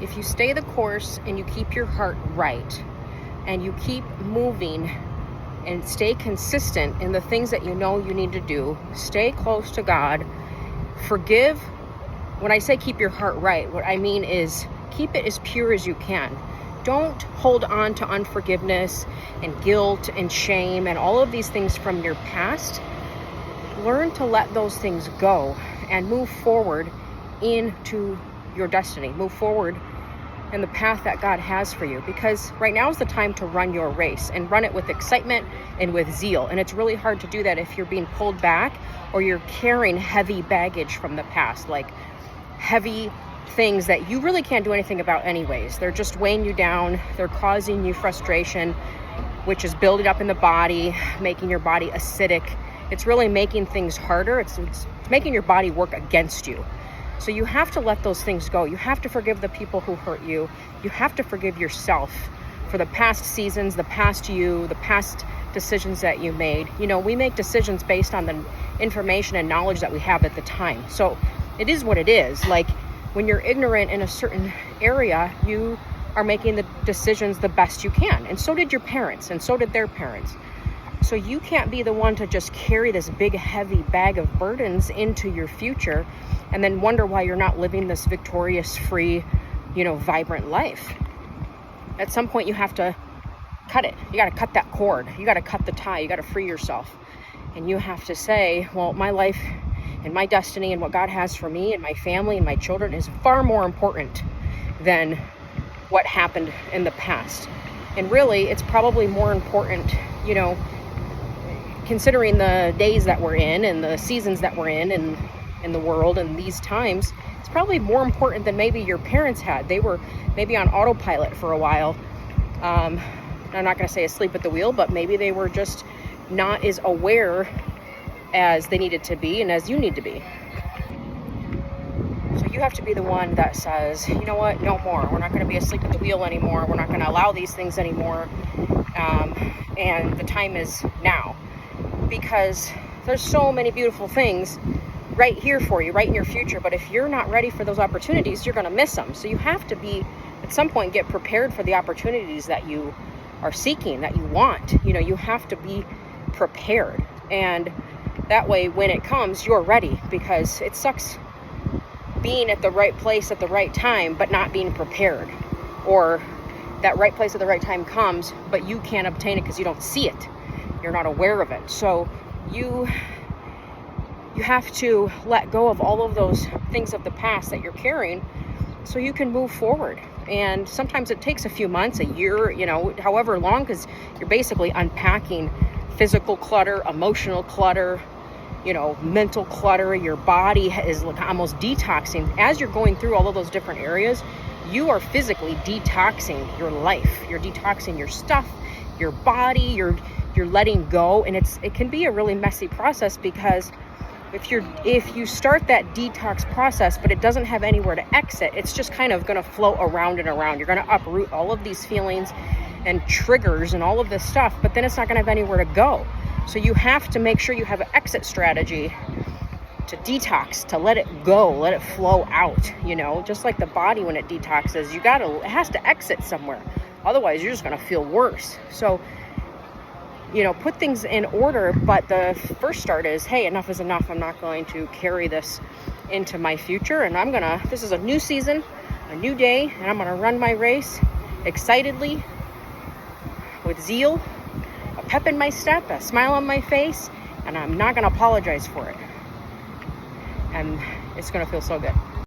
If you stay the course and you keep your heart right and you keep moving and stay consistent in the things that you know you need to do, stay close to God, forgive. When I say keep your heart right, what I mean is keep it as pure as you can. Don't hold on to unforgiveness and guilt and shame and all of these things from your past. Learn to let those things go and move forward into your destiny. Move forward in the path that God has for you, because right now is the time to run your race and run it with excitement and with zeal. And it's really hard to do that if you're being pulled back or you're carrying heavy baggage from the past, like heavy things that you really can't do anything about anyways. They're just weighing you down. They're causing you frustration, which is building up in the body, making your body acidic. It's really making things harder. It's making your body work against you. So you have to let those things go. You have to forgive the people who hurt you. You have to forgive yourself for the past seasons, the past you, the past decisions that you made. You know, we make decisions based on the information and knowledge that we have at the time. So it is what it is. Like when you're ignorant in a certain area, you are making the decisions the best you can. And so did your parents, and so did their parents. So you can't be the one to just carry this big, heavy bag of burdens into your future and then wonder why you're not living this victorious, free, vibrant life. At some point, you have to cut it. You got to cut that cord. You got to cut the tie. You got to free yourself. And you have to say, well, my life and my destiny and what God has for me and my family and my children is far more important than what happened in the past. And really, it's probably more important, considering the days that we're in and the seasons that we're in the world and these times, it's probably more important than maybe your parents had. They were maybe on autopilot for a while. I'm not going to say asleep at the wheel, but maybe they were just not as aware as they needed to be and as you need to be. So you have to be the one that says, you know what, no more. We're not going to be asleep at the wheel anymore. We're not going to allow these things anymore. And the time is now. Because there's so many beautiful things right here for you, right in your future. But if you're not ready for those opportunities, you're going to miss them. So you have to be, at some point, get prepared for the opportunities that you are seeking, that you want. You have to be prepared. And that way, when it comes, you're ready. Because it sucks being at the right place at the right time, but not being prepared. Or that right place at the right time comes, but you can't obtain it because you don't see it. You're not aware of it. So you have to let go of all of those things of the past that you're carrying so you can move forward. And sometimes it takes a few months, a year, however long, because you're basically unpacking physical clutter, emotional clutter, mental clutter. Your body is almost detoxing. As you're going through all of those different areas, you are physically detoxing your life. You're detoxing your stuff, your body, you're letting go. And it can be a really messy process, because if you start that detox process but it doesn't have anywhere to exit, it's just kind of going to float around and around. You're going to uproot all of these feelings and triggers and all of this stuff, but then it's not going to have anywhere to go. So you have to make sure you have an exit strategy to detox, to let it go, let it flow out. Just like the body, when it detoxes, it has to exit somewhere. Otherwise, you're just going to feel worse. So put things in order, but the first start is, hey, enough is enough. I'm not going to carry this into my future, and this is a new season, a new day, and I'm gonna run my race excitedly, with zeal, a pep in my step, a smile on my face, and I'm not gonna apologize for it. And it's gonna feel so good.